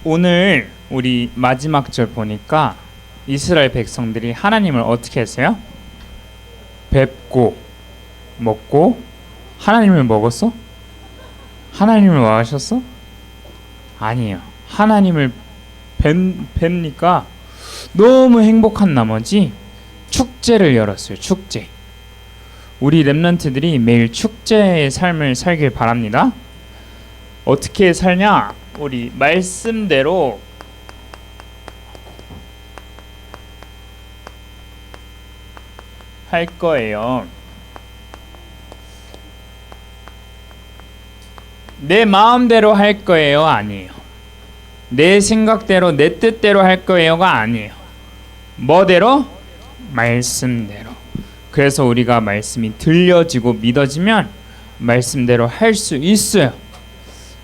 오늘 우리 마지막 절 보니까 이스라엘 백성들이 하나님을 어떻게 했어요? 뵙고 먹고 하나님을 먹었어? 하나님을 뭐 하셨어? 아니에요. 하나님을 뵙니까 너무 행복한 나머지 축제를 열었어요. 축제. 우리 렘넌트들이 매일 축제의 삶을 살길 바랍니다. 어떻게 살냐? 우리 말씀대로 할 거예요. 내 마음대로 할 거예요? 아니에요. 내 생각대로 내 뜻대로 할 거예요가 아니에요. 뭐대로? 말씀대로. 그래서 우리가 말씀이 들려지고 믿어지면 말씀대로 할 수 있어요.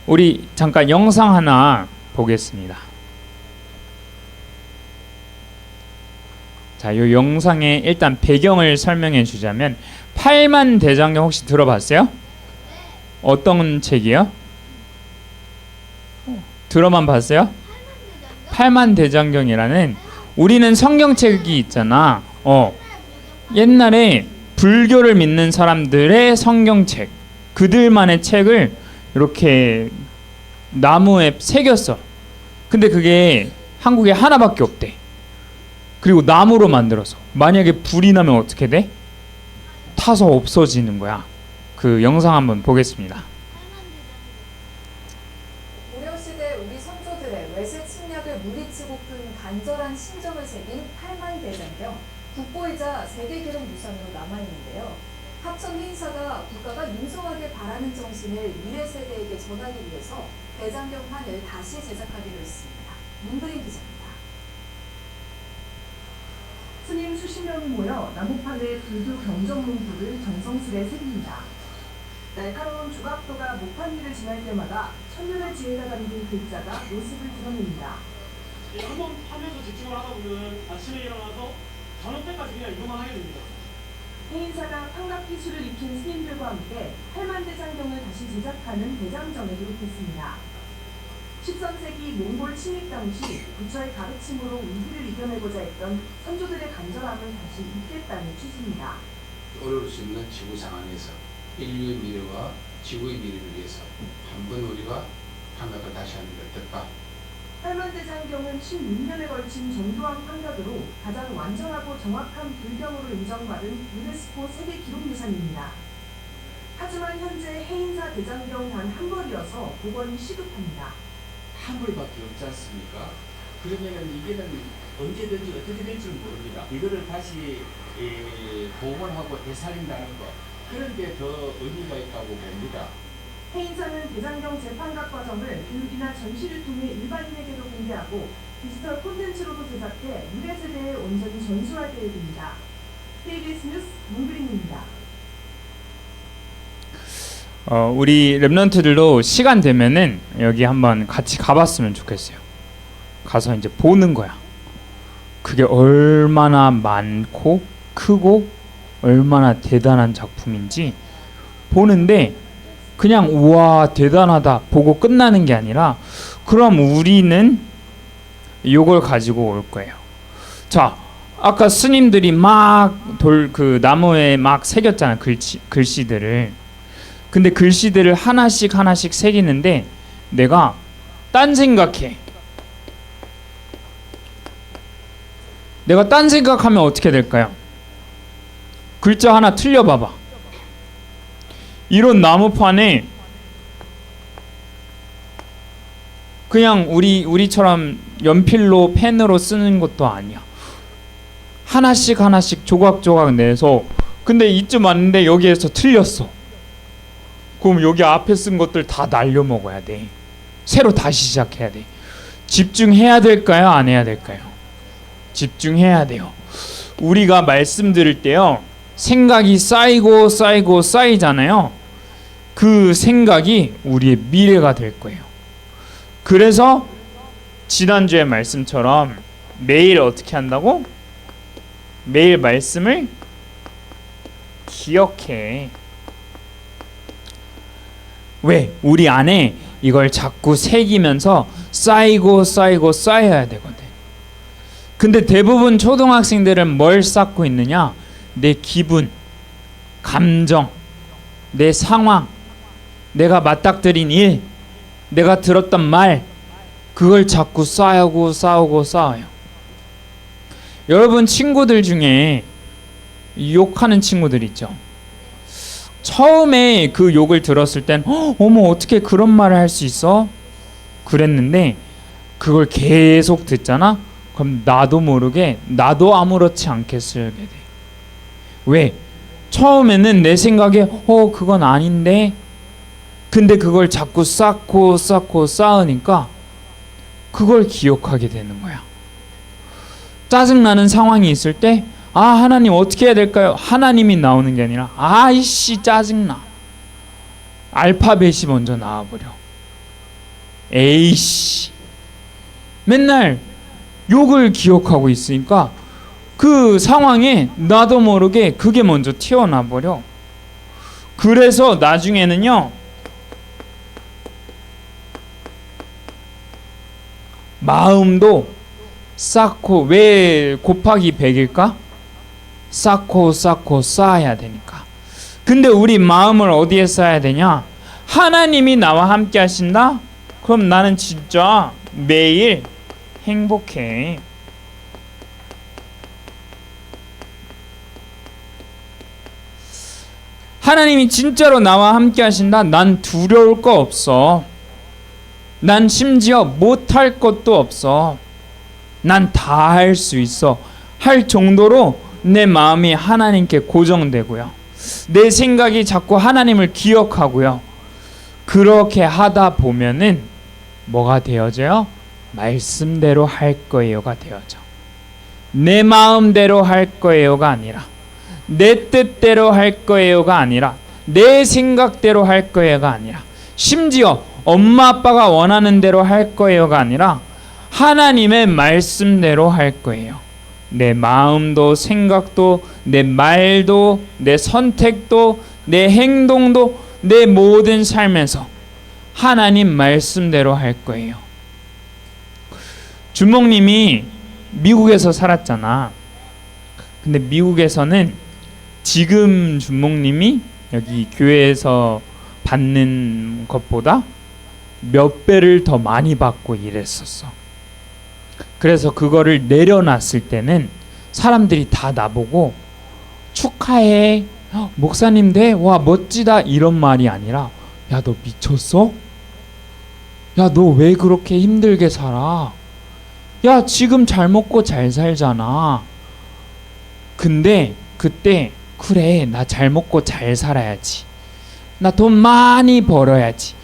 우리 잠깐 영상 하나 보겠습니다. 자, 이 영상의 일단 배경을 설명해 주자면 팔만 대장경 혹시 들어봤어요? 어떤 책이요? 들어만 봤어요? 팔만 대장경이라는 우리는 성경책이 있잖아. 옛날에 불교를 믿는 사람들의 성경책, 그들만의 책을 이렇게 나무에 새겼어. 근데 그게 한국에 하나밖에 없대. 그리고 나무로 만들어서 만약에 불이 나면 어떻게 돼? 타서 없어지는 거야. 그 영상 한번 보겠습니다. 고려시대 우리 선조들의 외세 침략을 물리치고픈 간절한 심정을 새긴 팔만대장경, 국보이자 세계기록 유산으로 남아있는데요. 합천 회의사가 국가가 융성하게 바라는 정신을 미래 세대에게 전하기 위해서 대장경판을 다시 제작하기로 했습니다. 문그림 기자입니다. 스님 수십 명이 모여 나무판에 불교 경전 문구를 정성스레 새깁니다. 날카로운 조각도가 목판 위를 지날 때마다 천년의 지혜가 담긴 글자가 모습을 드러냅니다. 한번 하면서 집중을 하다 보면 아침에 일어나서 저녁 때까지 그냥 이거만 하게 됩니다. 해인사가 판각 기술을 익힌 스님들과 함께 팔만대장경을 다시 제작하는 대장정에 기록했습니다. 13세기 몽골 침입 당시 부처의 가르침으로 위기를 이겨내고자 했던 선조들의 간절함을 다시 잇겠다는 취지입니다. 어려울 수 있는 지구 상황에서 인류의 미래와 지구의 미래를 위해서 한번 우리가 판각을 다시 하는 게 어떨까? 팔만대장경은 16년에 걸친 정교한 판각으로 가장 완전하고 정확한 불경으로 인정받은 유네스코 세계기록유산입니다. 하지만 현재 해인사 대장경 단 한 벌이어서 복원이 시급합니다. 한 벌밖에 없지 않습니까? 그러면은 이게는 언제든지 어떻게 될지 모릅니다. 이거를 다시 복원하고 되살린다는 거, 그런 게 더 의미가 있다고 봅니다. 해인사는 대장경 재판각 과정을 교육이나 전시를 통해 일반인에게도 공개하고 디지털 콘텐츠로도 제작해 미래 세대에 온전히 전수할 계획입니다. KBS 뉴스 문그림입니다. 우리 랩런트들도 시간 되면은 여기 한번 같이 가봤으면 좋겠어요. 가서 이제 보는 거야. 그게 얼마나 많고 크고 얼마나 대단한 작품인지 보는데 그냥 우와 대단하다 보고 끝나는 게 아니라 그럼 우리는 이걸 가지고 올 거예요. 자, 아까 스님들이 막 그 나무에 막 새겼잖아, 글씨들을. 근데 글씨들을 하나씩 하나씩 새기는데 내가 딴 생각해. 내가 딴 생각하면 어떻게 될까요? 글자 하나 틀려봐봐. 이런 나무판에 그냥 우리처럼 연필로 펜으로 쓰는 것도 아니야. 하나씩 하나씩 조각조각 내서 근데 이쯤 왔는데 여기에서 틀렸어. 그럼 여기 앞에 쓴 것들 다 날려먹어야 돼. 새로 다시 시작해야 돼. 집중해야 될까요? 안 해야 될까요? 집중해야 돼요. 우리가 말씀 들을 때요, 생각이 쌓이고 쌓이고 쌓이잖아요. 그 생각이 우리의 미래가 될 거예요. 그래서 지난주의 말씀처럼 매일 어떻게 한다고? 매일 말씀을 기억해. 왜? 우리 안에 이걸 자꾸 새기면서 쌓이고 쌓이고 쌓여야 되거든. 근데 대부분 초등학생들은 뭘 쌓고 있느냐? 내 기분, 감정, 내 상황, 내가 맞닥뜨린 일, 내가 들었던 말, 그걸 자꾸 쌓고 쌓고 쌓아요. 여러분 친구들 중에 욕하는 친구들 있죠. 처음에 그 욕을 들었을 땐 어머 어떻게 그런 말을 할 수 있어? 그랬는데 그걸 계속 듣잖아? 그럼 나도 모르게 나도 아무렇지 않게 쓰게 돼. 왜? 처음에는 내 생각에 그건 아닌데, 근데 그걸 자꾸 쌓고 쌓고 쌓으니까 그걸 기억하게 되는 거야. 짜증나는 상황이 있을 때 하나님 어떻게 해야 될까요? 하나님이 나오는 게 아니라 아이씨 짜증나. 알파벳이 먼저 나와버려. 에이씨. 맨날 욕을 기억하고 있으니까 그 상황에 나도 모르게 그게 먼저 튀어나와 버려. 그래서 나중에는요, 마음도 쌓고, 왜 곱하기 100일까? 쌓고 쌓고 쌓아야 되니까. 근데 우리 마음을 어디에 쌓아야 되냐? 하나님이 나와 함께 하신다? 그럼 나는 진짜 매일 행복해. 하나님이 진짜로 나와 함께 하신다? 난 두려울 거 없어. 난 심지어 못할 것도 없어. 난 다 할 수 있어. 할 정도로 내 마음이 하나님께 고정되고요. 내 생각이 자꾸 하나님을 기억하고요. 그렇게 하다 보면은 뭐가 되어져요? 말씀대로 할 거예요가 되어져. 내 마음대로 할 거예요가 아니라, 내 뜻대로 할 거예요가 아니라, 내 생각대로 할 거예요가 아니라, 심지어 엄마 아빠가 원하는 대로 할 거예요가 아니라 하나님의 말씀대로 할 거예요. 내 마음도 생각도 내 말도 내 선택도 내 행동도 내 모든 삶에서 하나님 말씀대로 할 거예요. 주목님이 미국에서 살았잖아. 근데 미국에서는 지금 주목님이 여기 교회에서 받는 것보다 몇 배를 더 많이 받고 이랬었어. 그래서 그거를 내려놨을 때는 사람들이 다 나보고 축하해, 목사님 돼, 와 멋지다, 이런 말이 아니라 야 너 미쳤어? 야 너 왜 그렇게 힘들게 살아? 야 지금 잘 먹고 잘 살잖아. 근데 그때 그래 나 잘 먹고 잘 살아야지, 나 돈 많이 벌어야지,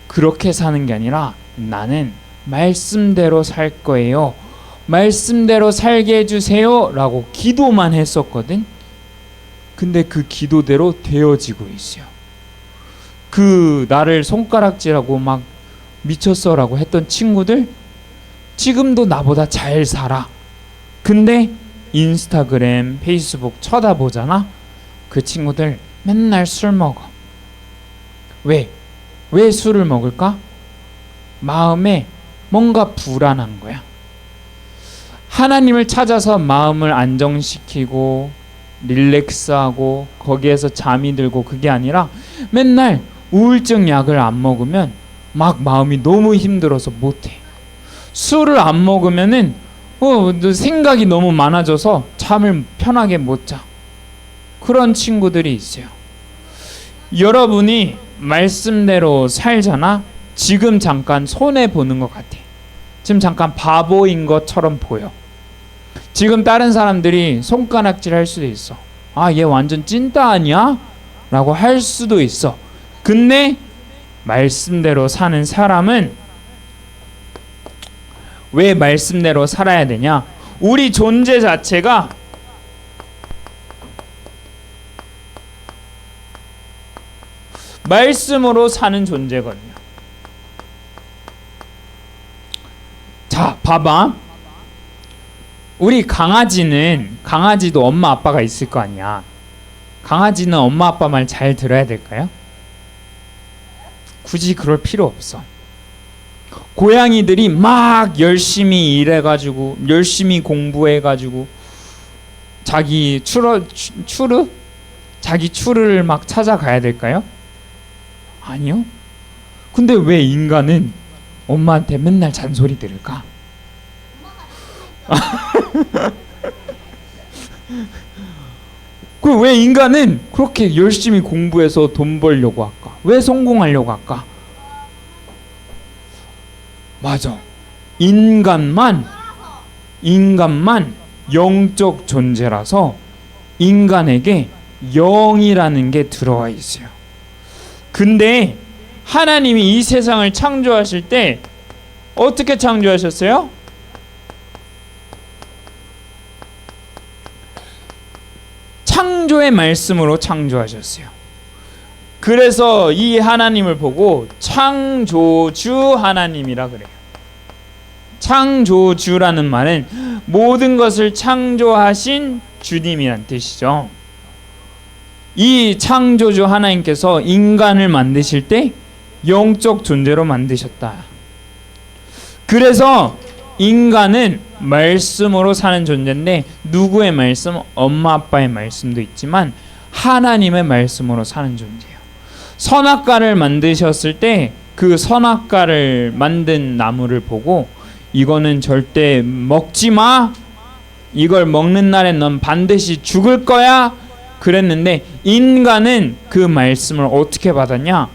그렇게 사는 게 아니라 나는 말씀대로 살 거예요, 말씀대로 살게 해주세요 라고 기도만 했었거든. 근데 그 기도대로 되어지고 있어요. 그 나를 손가락질하고 막 미쳤어 라고 했던 친구들 지금도 나보다 잘 살아. 근데 인스타그램, 페이스북 쳐다보잖아. 그 친구들 맨날 술 먹어. 왜 술을 먹을까? 마음에 뭔가 불안한 거야. 하나님을 찾아서 마음을 안정시키고 릴렉스하고 거기에서 잠이 들고 그게 아니라 맨날 우울증 약을 안 먹으면 막 마음이 너무 힘들어서 못해. 술을 안 먹으면은 생각이 너무 많아져서 잠을 편하게 못 자. 그런 친구들이 있어요. 여러분이 말씀대로 살잖아. 지금 잠깐 손해 보는 것 같아. 지금 잠깐 바보인 것처럼 보여. 지금 다른 사람들이 손가락질 할 수도 있어. 아, 얘 완전 찐따 아니야? 라고 할 수도 있어. 근데 말씀대로 사는 사람은 왜 말씀대로 살아야 되냐? 우리 존재 자체가 말씀으로 사는 존재거든요. 자, 봐봐. 우리 강아지도 엄마 아빠가 있을 거 아니야. 강아지는 엄마 아빠 말 잘 들어야 될까요? 굳이 그럴 필요 없어. 고양이들이 막 열심히 일해가지고 열심히 공부해가지고 자기 자기 추르를 막 찾아가야 될까요? 아니요. 근데 왜 인간은 엄마한테 맨날 잔소리 들을까? 그 왜 인간은 그렇게 열심히 공부해서 돈 벌려고 할까? 왜 성공하려고 할까? 맞아. 인간만 영적 존재라서 인간에게 영이라는 게 들어와 있어요. 근데 하나님이 이 세상을 창조하실 때 어떻게 창조하셨어요? 창조의 말씀으로 창조하셨어요. 그래서 이 하나님을 보고 창조주 하나님이라 그래요. 창조주라는 말은 모든 것을 창조하신 주님이란 뜻이죠. 이 창조주 하나님께서 인간을 만드실 때 영적 존재로 만드셨다. 그래서 인간은 말씀으로 사는 존재인데 누구의 말씀? 엄마 아빠의 말씀도 있지만 하나님의 말씀으로 사는 존재예요. 선악과를 만드셨을 때 그 선악과를 만든 나무를 보고 이거는 절대 먹지 마. 이걸 먹는 날엔 넌 반드시 죽을 거야. 그랬는데 인간은 그 말씀을 어떻게 받았냐?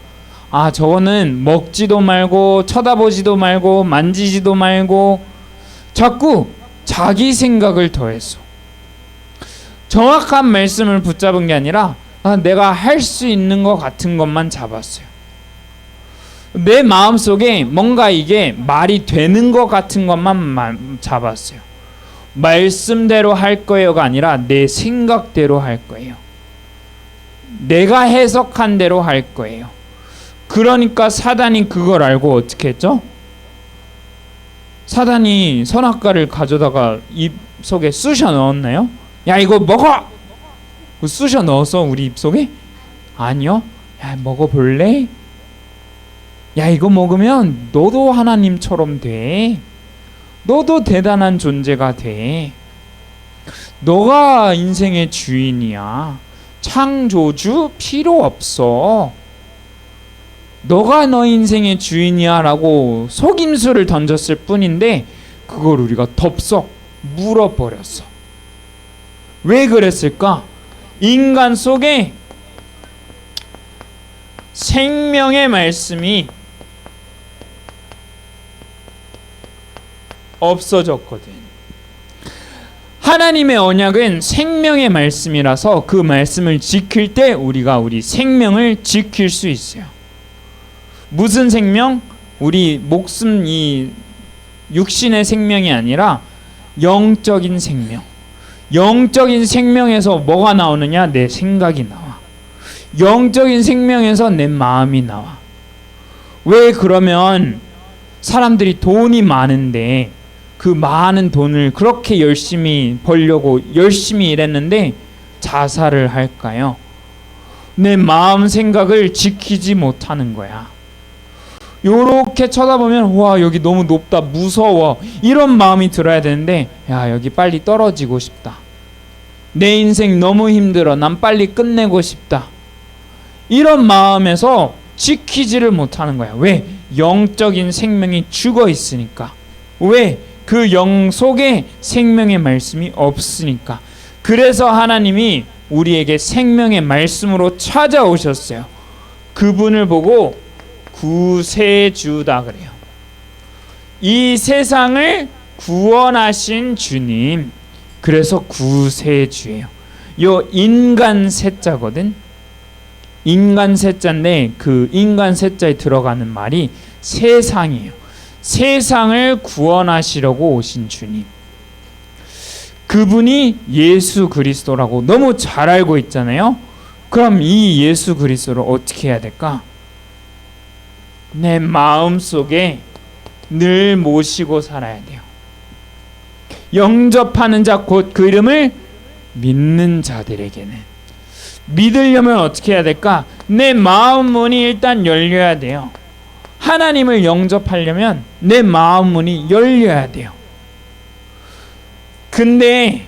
아, 저거는 먹지도 말고 쳐다보지도 말고 만지지도 말고 자꾸 자기 생각을 더했어. 정확한 말씀을 붙잡은 게 아니라 내가 할 수 있는 것 같은 것만 잡았어요. 내 마음속에 뭔가 이게 말이 되는 것 같은 것만 잡았어요. 말씀대로 할 거예요가 아니라 내 생각대로 할 거예요. 내가 해석한 대로 할 거예요. 그러니까 사단이 그걸 알고 어떻게 했죠? 사단이 선악과를 가져다가 입 속에 쑤셔 넣었나요? 야, 이거 먹어! 쑤셔 넣었어 우리 입 속에? 아니요. 야, 먹어볼래? 야, 이거 먹으면 너도 하나님처럼 돼. 너도 대단한 존재가 돼. 너가 인생의 주인이야. 창조주 필요 없어. 너가 너 인생의 주인이야 라고 속임수를 던졌을 뿐인데 그걸 우리가 덥석 물어버렸어. 왜 그랬을까? 인간 속에 생명의 말씀이 없어졌거든. 하나님의 언약은 생명의 말씀이라서 그 말씀을 지킬 때 우리가 우리 생명을 지킬 수 있어요. 무슨 생명? 우리 목숨, 이 육신의 생명이 아니라 영적인 생명. 영적인 생명에서 뭐가 나오느냐? 내 생각이 나와. 영적인 생명에서 내 마음이 나와. 왜 그러면 사람들이 돈이 많은데 그 많은 돈을 그렇게 열심히 벌려고 열심히 일했는데 자살을 할까요? 내 마음 생각을 지키지 못하는 거야. 요렇게 쳐다보면 와, 여기 너무 높다, 무서워, 이런 마음이 들어야 되는데 야, 여기 빨리 떨어지고 싶다. 내 인생 너무 힘들어, 난 빨리 끝내고 싶다. 이런 마음에서 지키지를 못하는 거야. 왜? 영적인 생명이 죽어 있으니까. 왜? 그 영 속에 생명의 말씀이 없으니까. 그래서 하나님이 우리에게 생명의 말씀으로 찾아오셨어요. 그분을 보고 구세주다 그래요. 이 세상을 구원하신 주님. 그래서 구세주예요. 요 인간 세자거든. 인간 세자인데 그 인간 세자에 들어가는 말이 세상이에요. 세상을 구원하시려고 오신 주님. 그분이 예수 그리스도라고 너무 잘 알고 있잖아요. 그럼 이 예수 그리스도를 어떻게 해야 될까? 내 마음속에 늘 모시고 살아야 돼요. 영접하는 자 곧 그 이름을 믿는 자들에게는. 믿으려면 어떻게 해야 될까? 내 마음 문이 일단 열려야 돼요. 하나님을 영접하려면 내 마음 문이 열려야 돼요. 근데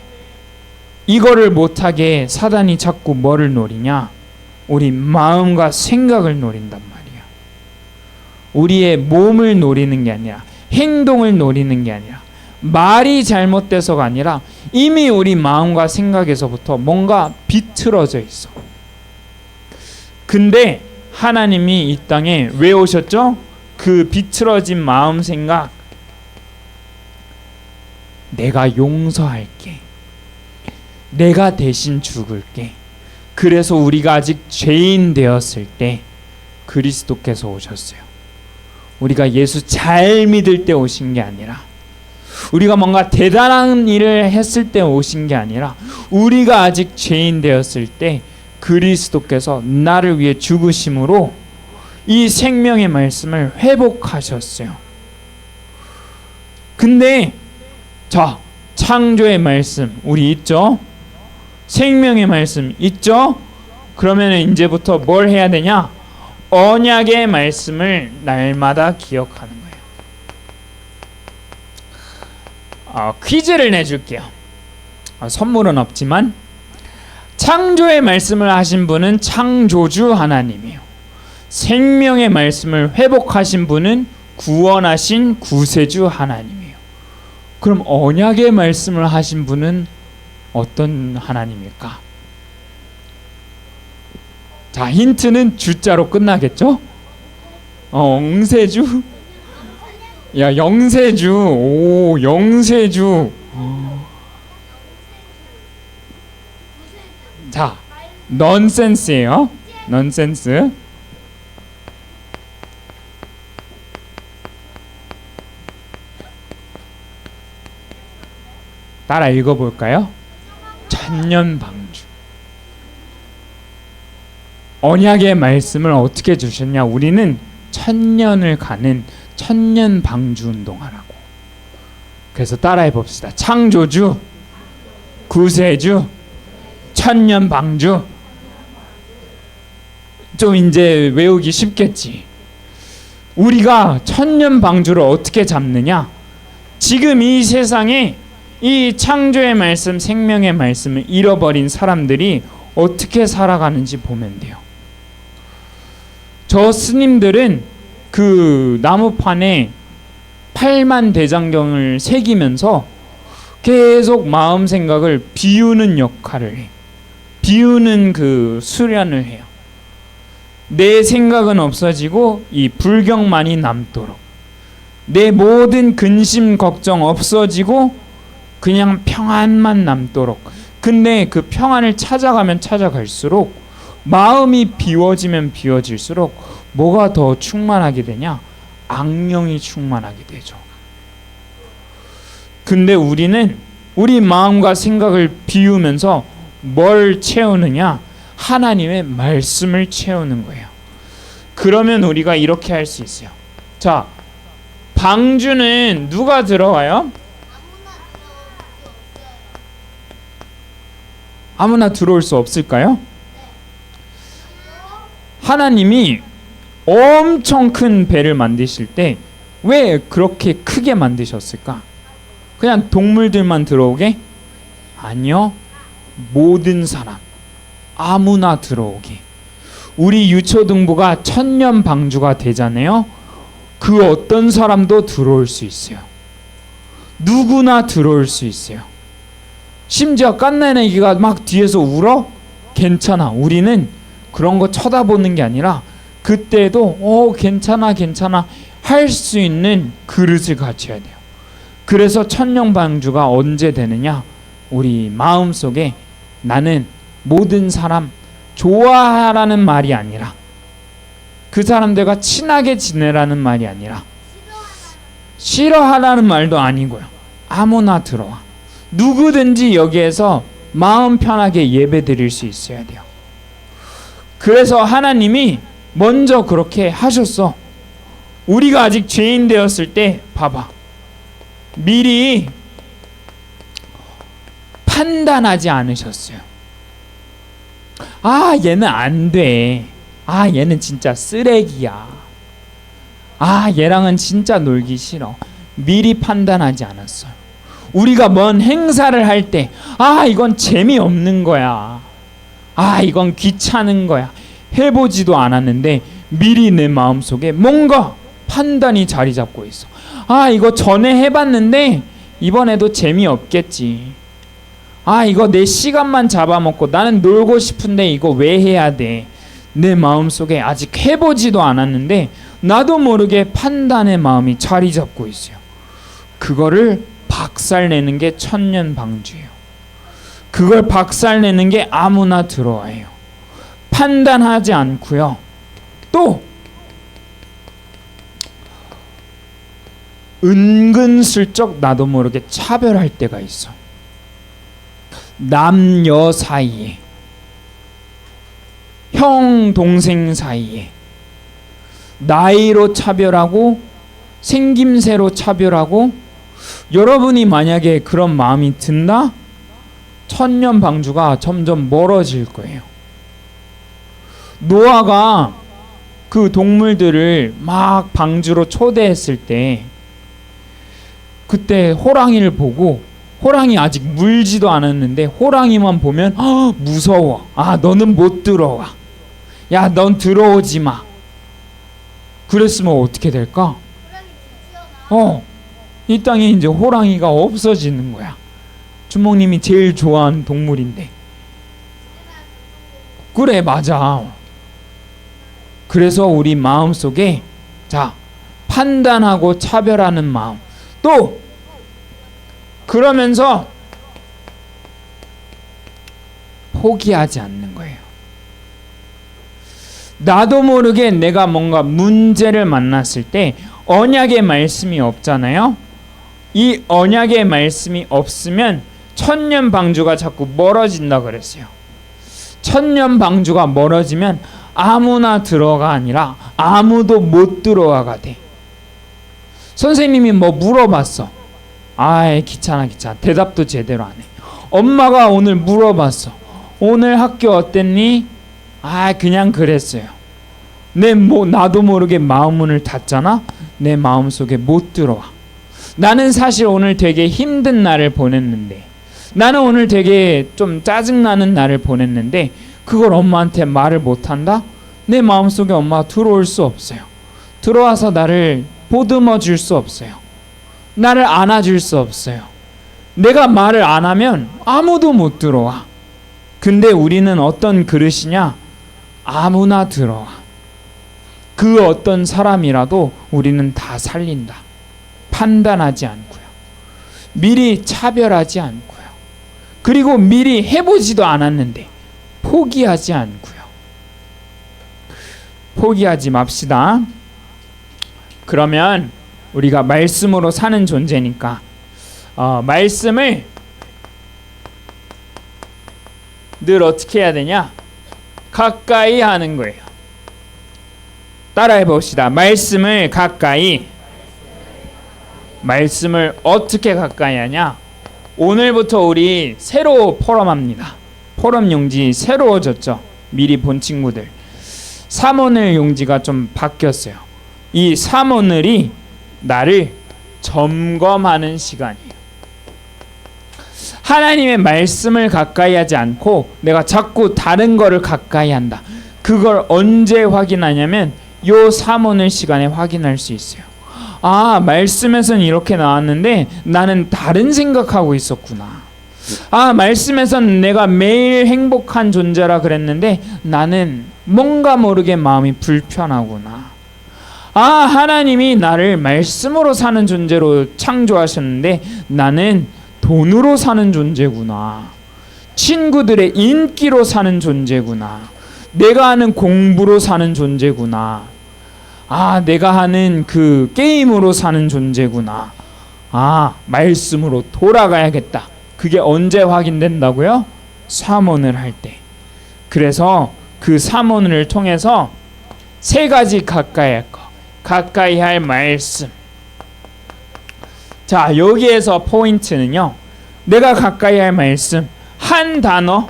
이거를 못하게 사단이 자꾸 뭐를 노리냐? 우리 마음과 생각을 노린단 말이야. 우리의 몸을 노리는 게 아니라, 행동을 노리는 게 아니라, 말이 잘못돼서가 아니라 이미 우리 마음과 생각에서부터 뭔가 비틀어져 있어. 근데 하나님이 이 땅에 왜 오셨죠? 그 비틀어진 마음 생각, 내가 용서할게, 내가 대신 죽을게. 그래서 우리가 아직 죄인 되었을 때 그리스도께서 오셨어요. 우리가 예수 잘 믿을 때 오신 게 아니라, 우리가 뭔가 대단한 일을 했을 때 오신 게 아니라, 우리가 아직 죄인 되었을 때 그리스도께서 나를 위해 죽으심으로 이 생명의 말씀을 회복하셨어요. 근데 자, 창조의 말씀 우리 있죠? 생명의 말씀 있죠? 그러면 이제부터 뭘 해야 되냐? 언약의 말씀을 날마다 기억하는 거예요. 퀴즈를 내줄게요. 선물은 없지만, 창조의 말씀을 하신 분은 창조주 하나님이에요. 생명의 말씀을 회복하신 분은 구원하신 구세주 하나님이에요. 그럼 언약의 말씀을 하신 분은 어떤 하나님일까? 자, 힌트는 주자로 끝나겠죠? 영세주? 야, 영세주. 오, 영세주. 자, 넌센스예요. 넌센스. 따라 읽어볼까요? 천년방주. 언약의 말씀을 어떻게 주셨냐? 우리는 천년을 가는 천년방주 운동하라고. 그래서 따라해 봅시다. 창조주, 구세주, 천년방주. 좀 이제 외우기 쉽겠지. 우리가 천년방주를 어떻게 잡느냐? 지금 이 세상에 이 창조의 말씀, 생명의 말씀을 잃어버린 사람들이 어떻게 살아가는지 보면 돼요. 저 스님들은 그 나무판에 8만 대장경을 새기면서 계속 마음 생각을 비우는 역할을 해. 비우는 그 수련을 해요. 내 생각은 없어지고 이 불경만이 남도록, 내 모든 근심 걱정 없어지고 그냥 평안만 남도록. 근데 그 평안을 찾아가면 찾아갈수록, 마음이 비워지면 비워질수록 뭐가 더 충만하게 되냐? 악령이 충만하게 되죠. 근데 우리는 우리 마음과 생각을 비우면서 뭘 채우느냐? 하나님의 말씀을 채우는 거예요. 그러면 우리가 이렇게 할 수 있어요. 자, 방주는 누가 들어와요? 아무나 들어올 수 없을까요? 하나님이 엄청 큰 배를 만드실 때 왜 그렇게 크게 만드셨을까? 그냥 동물들만 들어오게? 아니요. 모든 사람, 아무나 들어오게. 우리 유초등부가 천년방주가 되잖아요. 그 어떤 사람도 들어올 수 있어요. 누구나 들어올 수 있어요. 심지어 깐난애기가 막 뒤에서 울어? 괜찮아. 우리는 그런 거 쳐다보는 게 아니라 그때도 괜찮아 괜찮아 할 수 있는 그릇을 갖춰야 돼요. 그래서 천년방주가 언제 되느냐? 우리 마음속에 나는 모든 사람 좋아하라는 말이 아니라, 그 사람들과 친하게 지내라는 말이 아니라, 싫어하라는 말도 아니고요. 아무나 들어와. 누구든지 여기에서 마음 편하게 예배 드릴 수 있어야 돼요. 그래서 하나님이 먼저 그렇게 하셨어. 우리가 아직 죄인 되었을 때 봐봐. 미리 판단하지 않으셨어요. 아, 얘는 안 돼. 아, 얘는 진짜 쓰레기야. 아, 얘랑은 진짜 놀기 싫어. 미리 판단하지 않았어요. 우리가 뭔 행사를 할 때, 아, 이건 재미없는 거야. 아, 이건 귀찮은 거야. 해보지도 않았는데 미리 내 마음속에 뭔가 판단이 자리 잡고 있어. 아, 이거 전에 해봤는데 이번에도 재미없겠지. 아, 이거 내 시간만 잡아먹고 나는 놀고 싶은데 이거 왜 해야 돼? 내 마음속에 아직 해보지도 않았는데 나도 모르게 판단의 마음이 자리 잡고 있어요. 그거를 박살내는 게 천년방주예요. 그걸 박살내는 게 아무나 들어와요. 판단하지 않고요. 또 은근슬쩍 나도 모르게 차별할 때가 있어. 남녀 사이에, 형 동생 사이에 나이로 차별하고 생김새로 차별하고. 여러분이 만약에 그런 마음이 든다? 천년방주가 점점 멀어질 거예요. 노아가 그 동물들을 막 방주로 초대했을 때 그때 호랑이를 보고, 호랑이 아직 물지도 않았는데 호랑이만 보면 무서워. 아, 너는 못 들어와. 야, 넌 들어오지 마. 그랬으면 어떻게 될까? 이 땅에 이제 호랑이가 없어지는 거야. 주몽님이 제일 좋아하는 동물인데. 그래, 맞아. 그래서 우리 마음속에 자, 판단하고 차별하는 마음. 또 그러면서 포기하지 않는 거예요. 나도 모르게 내가 뭔가 문제를 만났을 때 언약의 말씀이 없잖아요. 이 언약의 말씀이 없으면 천년방주가 자꾸 멀어진다 그랬어요. 천년방주가 멀어지면 아무나 들어가 아니라 아무도 못 들어와가 돼. 선생님이 뭐 물어봤어. 아이, 귀찮아. 대답도 제대로 안 해. 엄마가 오늘 물어봤어. 오늘 학교 어땠니? 아, 그냥 그랬어요. 나도 모르게 마음문을 닫잖아. 내 마음속에 못 들어와. 나는 사실 오늘 되게 힘든 날을 보냈는데, 나는 오늘 되게 좀 짜증나는 날을 보냈는데 그걸 엄마한테 말을 못한다? 내 마음속에 엄마가 들어올 수 없어요. 들어와서 나를 보듬어 줄 수 없어요. 나를 안아줄 수 없어요. 내가 말을 안 하면 아무도 못 들어와. 근데 우리는 어떤 그릇이냐? 아무나 들어와. 그 어떤 사람이라도 우리는 다 살린다. 판단하지 않고요. 미리 차별하지 않고요. 그리고 미리 해보지도 않았는데 포기하지 않고요. 포기하지 맙시다. 그러면 우리가 말씀으로 사는 존재니까 말씀을 늘 어떻게 해야 되냐? 가까이 하는 거예요. 따라해 봅시다. 말씀을 가까이. 말씀을 어떻게 가까이 하냐? 오늘부터 우리 새로 포럼합니다. 포럼 용지 새로워졌죠? 미리 본 친구들. 3오늘 용지가 좀 바뀌었어요. 이 3오늘이 나를 점검하는 시간이에요. 하나님의 말씀을 가까이 하지 않고 내가 자꾸 다른 거를 가까이 한다. 그걸 언제 확인하냐면 요 3오늘 시간에 확인할 수 있어요. 아, 말씀에서는 이렇게 나왔는데 나는 다른 생각하고 있었구나. 아, 말씀에서는 내가 매일 행복한 존재라 그랬는데 나는 뭔가 모르게 마음이 불편하구나. 아, 하나님이 나를 말씀으로 사는 존재로 창조하셨는데 나는 돈으로 사는 존재구나. 친구들의 인기로 사는 존재구나. 내가 하는 공부로 사는 존재구나. 아, 내가 하는 그 게임으로 사는 존재구나. 아, 말씀으로 돌아가야겠다. 그게 언제 확인된다고요? 3오늘 할 때. 그래서 그 3오늘을 통해서 3가지 가까이 할 거. 가까이 할 말씀. 자, 여기에서 포인트는요. 내가 가까이 할 말씀. 한 단어,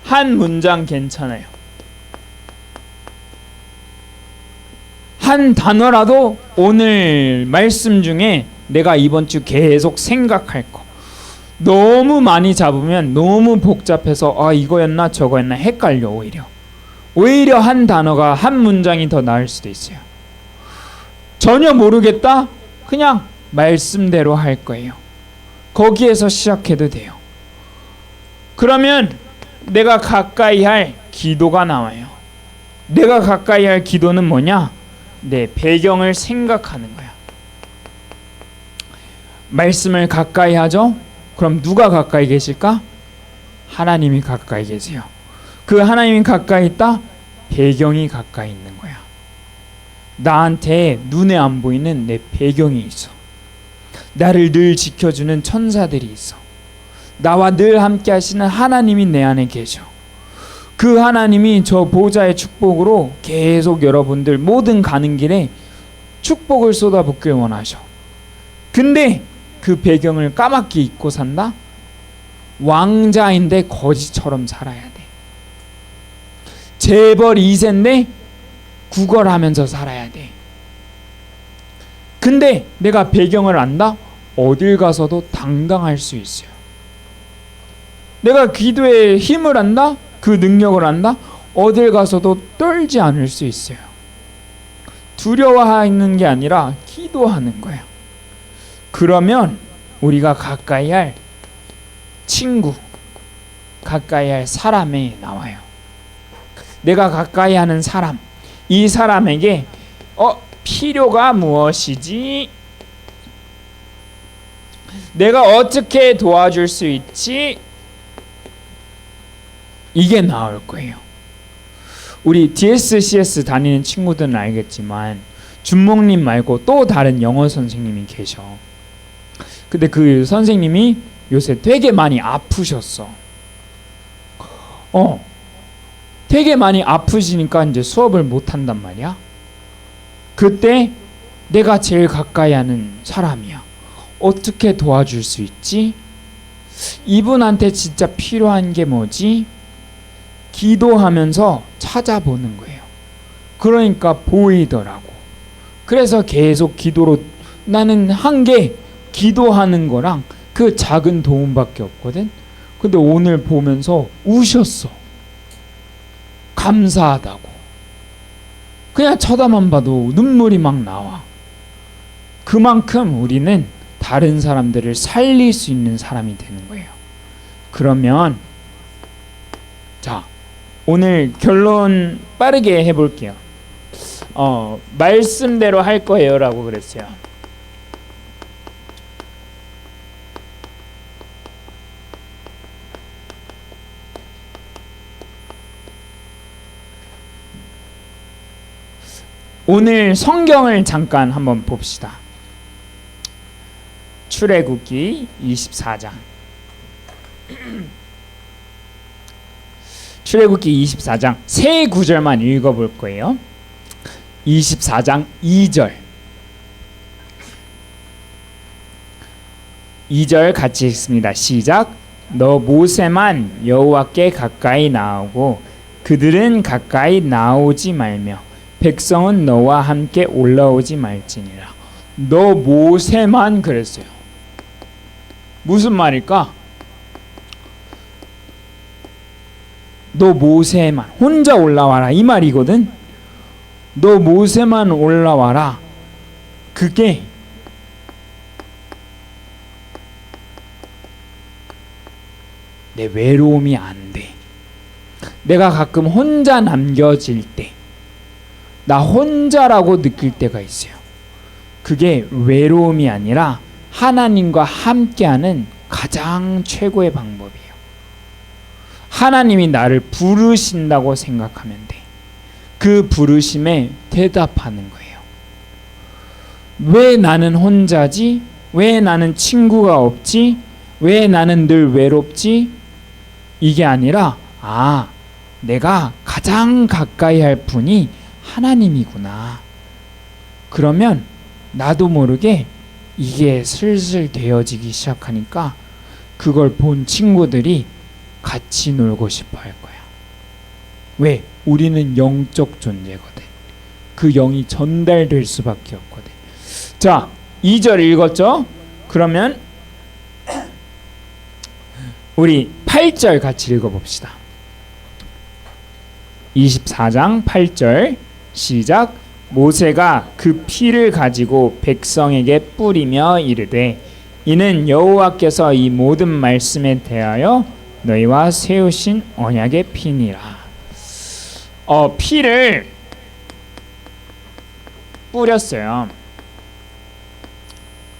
한 문장 괜찮아요. 한 단어라도 오늘 말씀 중에 내가 이번 주 계속 생각할 거. 너무 많이 잡으면 너무 복잡해서 아 이거였나 저거였나 헷갈려. 오히려 한 단어가 한 문장이 더 나을 수도 있어요. 전혀 모르겠다? 그냥 말씀대로 할 거예요. 거기에서 시작해도 돼요. 그러면 내가 가까이 할 기도가 나와요. 내가 가까이 할 기도는 뭐냐? 내 배경을 생각하는 거야. 말씀을 가까이 하죠? 그럼 누가 가까이 계실까? 하나님이 가까이 계세요. 그 하나님이 가까이 있다? 배경이 가까이 있는 거야. 나한테 눈에 안 보이는 내 배경이 있어. 나를 늘 지켜주는 천사들이 있어. 나와 늘 함께 하시는 하나님이 내 안에 계셔. 그 하나님이 저 보좌의 축복으로 계속 여러분들 모든 가는 길에 축복을 쏟아붓길 원하셔. 근데 그 배경을 까맣게 잊고 산다? 왕자인데 거지처럼 살아야 돼. 재벌 2세인데 구걸하면서 살아야 돼. 근데 내가 배경을 안다? 어딜 가서도 당당할 수 있어요. 내가 기도에 힘을 안다? 그 능력을 안다? 어딜 가서도 떨지 않을 수 있어요. 두려워하는 게 아니라 기도하는 거야. 그러면 우리가 가까이 할 친구, 가까이 할 사람에 나와요. 내가 가까이 하는 사람, 이 사람에게 필요가 무엇이지? 내가 어떻게 도와줄 수 있지? 이게 나올 거예요. 우리 DSCS 다니는 친구들은 알겠지만 준목님 말고 또 다른 영어 선생님이 계셔. 근데 그 선생님이 요새 되게 많이 아프셨어. 되게 많이 아프시니까 이제 수업을 못 한단 말이야. 그때 내가 제일 가까이 하는 사람이야. 어떻게 도와줄 수 있지? 이분한테 진짜 필요한 게 뭐지? 기도하면서 찾아보는 거예요. 그러니까 보이더라고. 그래서 계속 기도로 나는 한 게 기도하는 거랑 그 작은 도움밖에 없거든. 근데 오늘 보면서 우셨어. 감사하다고. 그냥 쳐다만 봐도 눈물이 막 나와. 그만큼 우리는 다른 사람들을 살릴 수 있는 사람이 되는 거예요. 그러면 자, 오늘 결론 빠르게 해볼게요. 말씀대로 할 거예요 라고 그랬어요. 오늘 성경을 잠깐 한번 봅시다. 출애굽기 24장. 출애굽기 24장 세 구절만 읽어볼 거예요. 24장 2절. 2절 같이 읽습니다. 시작. 너 모세만 여호와께 가까이 나오고 그들은 가까이 나오지 말며 백성은 너와 함께 올라오지 말지니라. 너 모세만 그랬어요. 무슨 말일까? 너 모세만 혼자 올라와라 이 말이거든. 너 모세만 올라와라. 그게 내 외로움이 안 돼. 내가 가끔 혼자 남겨질 때, 나 혼자라고 느낄 때가 있어요. 그게 외로움이 아니라 하나님과 함께하는 가장 최고의 방법이에요. 하나님이 나를 부르신다고 생각하면 돼. 그 부르심에 대답하는 거예요. 왜 나는 혼자지? 왜 나는 친구가 없지? 왜 나는 늘 외롭지? 이게 아니라 내가 가장 가까이 할 분이 하나님이구나. 그러면 나도 모르게 이게 슬슬 되어지기 시작하니까 그걸 본 친구들이 같이 놀고 싶어 할 거야. 왜? 우리는 영적 존재거든. 그 영이 전달될 수밖에 없거든. 자, 2절 읽었죠? 그러면 우리 8절 같이 읽어봅시다. 24장 8절 시작. 모세가 그 피를 가지고 백성에게 뿌리며 이르되 이는 여호와께서 이 모든 말씀에 대하여 너희와 세우신 언약의 피니라. 피를 뿌렸어요.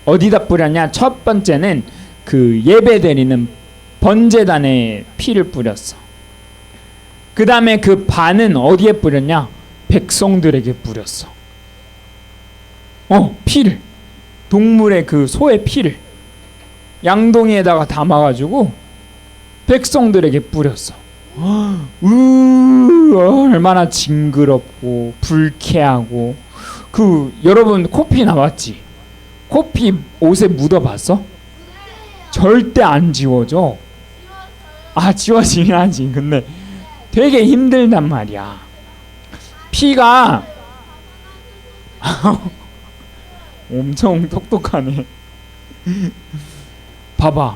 어디다 뿌렸냐? 첫 번째는 그 예배드리는 번제단에 피를 뿌렸어. 그 다음에 그 반은 어디에 뿌렸냐? 백성들에게 뿌렸어. 피를, 동물의 그 소의 피를 양동이에다가 담아가지고 백성들에게 뿌렸어. 얼마나 징그럽고 불쾌하고. 여러분 코피 나왔지? 코피 옷에 묻어봤어? 절대 안 지워져. 지워지긴 하지. 근데 되게 힘들단 말이야. 피가 엄청 똑똑하네. 봐봐.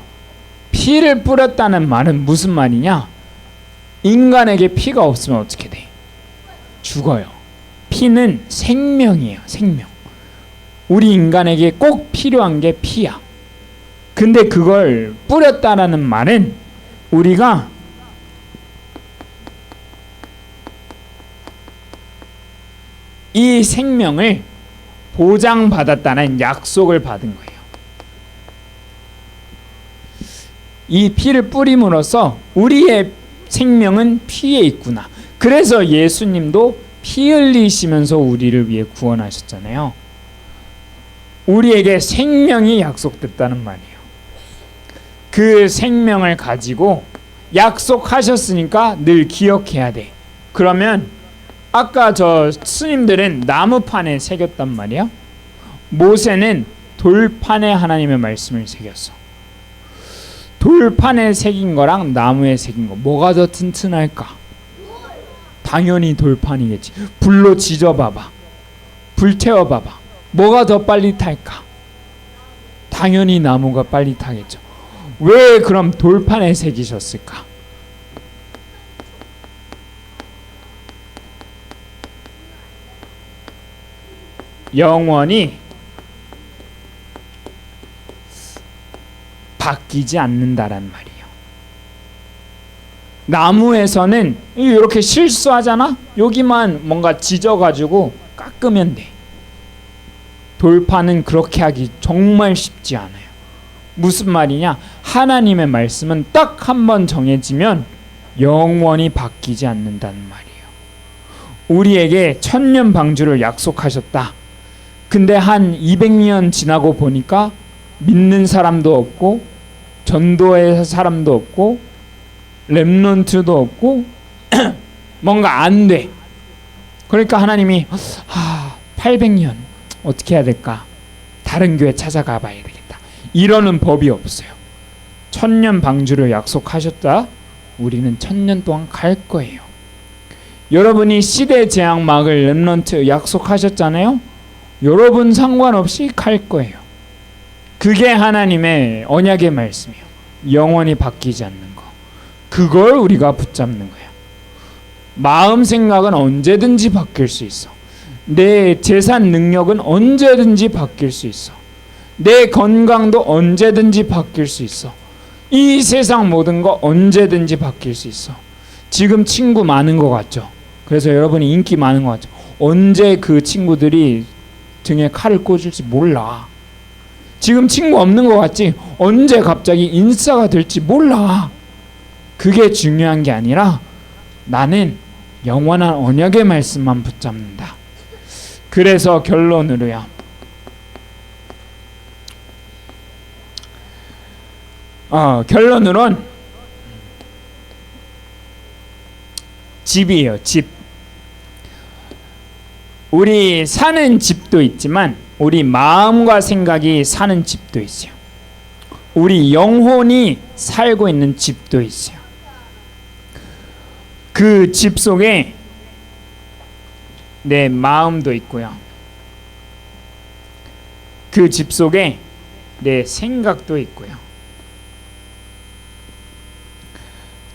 피를 뿌렸다는 말은 무슨 말이냐? 인간에게 피가 없으면 어떻게 돼? 죽어요. 피는 생명이에요. 생명. 우리 인간에게 꼭 필요한 게 피야. 근데 그걸 뿌렸다라는 말은 우리가 이 생명을 보장받았다는 약속을 받은 거예요. 이 피를 뿌림으로써 우리의 생명은 피에 있구나. 그래서 예수님도 피 흘리시면서 우리를 위해 구원하셨잖아요. 우리에게 생명이 약속됐다는 말이에요. 그 생명을 가지고 약속하셨으니까 늘 기억해야 돼. 그러면 아까 저 스님들은 나무판에 새겼단 말이야. 모세는 돌판에 하나님의 말씀을 새겼어. 돌판에 새긴 거랑 나무에 새긴 거 뭐가 더 튼튼할까? 당연히 돌판이겠지. 불로 지져봐봐. 불태워봐봐. 뭐가 더 빨리 탈까? 당연히 나무가 빨리 타겠죠. 왜 그럼 돌판에 새기셨을까? 영원히 바뀌지 않는다란 말이에요. 나무에서는 이렇게 실수하잖아? 여기만 뭔가 지져가지고 깎으면 돼. 돌판은 그렇게 하기 정말 쉽지 않아요. 무슨 말이냐? 하나님의 말씀은 딱 한 번 정해지면 영원히 바뀌지 않는다는 말이에요. 우리에게 천년 방주를 약속하셨다. 근데 한 200년 지나고 보니까 믿는 사람도 없고 전도의 사람도 없고 렘넌트도 없고 뭔가 안 돼. 그러니까 하나님이 800년 어떻게 해야 될까? 다른 교회 찾아가 봐야 되겠다. 이러는 법이 없어요. 천년 방주를 약속하셨다. 우리는 천년 동안 갈 거예요. 여러분이 시대 재앙막을 렘넌트 약속하셨잖아요. 여러분 상관없이 갈 거예요. 그게 하나님의 언약의 말씀이에요. 영원히 바뀌지 않는 거. 그걸 우리가 붙잡는 거예요. 마음 생각은 언제든지 바뀔 수 있어. 내 재산 능력은 언제든지 바뀔 수 있어. 내 건강도 언제든지 바뀔 수 있어. 이 세상 모든 거 언제든지 바뀔 수 있어. 지금 친구 많은 것 같죠? 그래서 여러분이 인기 많은 것 같죠? 언제 그 친구들이 등에 칼을 꽂을지 몰라. 지금 친구 없는 것 같지? 언제 갑자기 인싸가 될지 몰라. 그게 중요한 게 아니라 나는 영원한 언약의 말씀만 붙잡는다. 그래서 결론으로요. 결론으론 집이에요. 집. 우리 사는 집도 있지만 우리 마음과 생각이 사는 집도 있어요. 우리 영혼이 살고 있는 집도 있어요. 그 집 속에 내 마음도 있고요. 그 집 속에 내 생각도 있고요.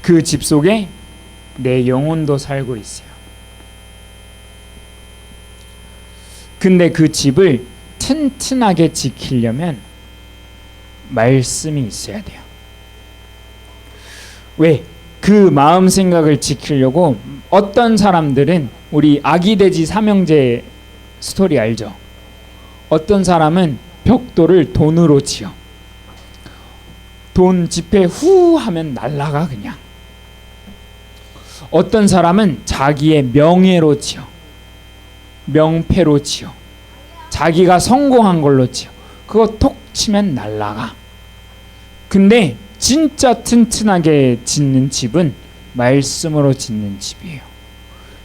그 집 속에 내 영혼도 살고 있어요. 근데 그 집을 튼튼하게 지키려면 말씀이 있어야 돼요. 왜? 그 마음 생각을 지키려고 어떤 사람들은, 우리 아기 돼지 삼형제 스토리 알죠? 어떤 사람은 벽돌을 돈으로 지어. 돈 지폐 후 하면 날라가 그냥. 어떤 사람은 자기의 명예로 지어. 명패로 지어. 자기가 성공한 걸로 지어. 그거 톡 치면 날라가. 근데 진짜 튼튼하게 짓는 집은 말씀으로 짓는 집이에요.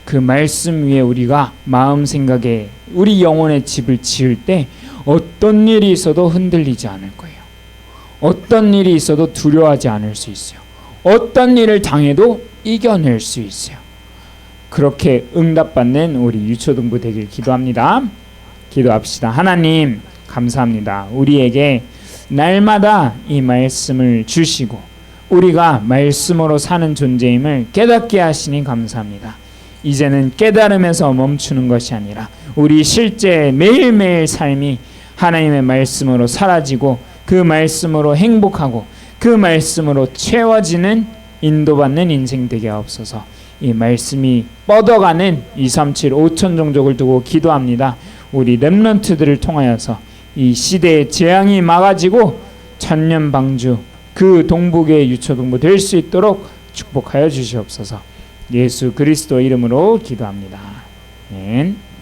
그 말씀 위에 우리가 마음 생각에 우리 영혼의 집을 지을 때 어떤 일이 있어도 흔들리지 않을 거예요. 어떤 일이 있어도 두려워하지 않을 수 있어요. 어떤 일을 당해도 이겨낼 수 있어요. 그렇게 응답받는 우리 유초등부 되길 기도합니다. 기도합시다. 하나님 감사합니다. 우리에게 날마다 이 말씀을 주시고 우리가 말씀으로 사는 존재임을 깨닫게 하시니 감사합니다. 이제는 깨달음에서 멈추는 것이 아니라 우리 실제 매일매일 삶이 하나님의 말씀으로 사라지고 그 말씀으로 행복하고 그 말씀으로 채워지는 인도받는 인생 되게 하옵소서. 이 말씀이 뻗어가는 237 5천 종족을 두고 기도합니다. 우리 렘넌트들을 통하여서 이 시대의 재앙이 막아지고 천년방주 그 동북의 유초동부 될 수 있도록 축복하여 주시옵소서. 예수 그리스도 이름으로 기도합니다. 아멘.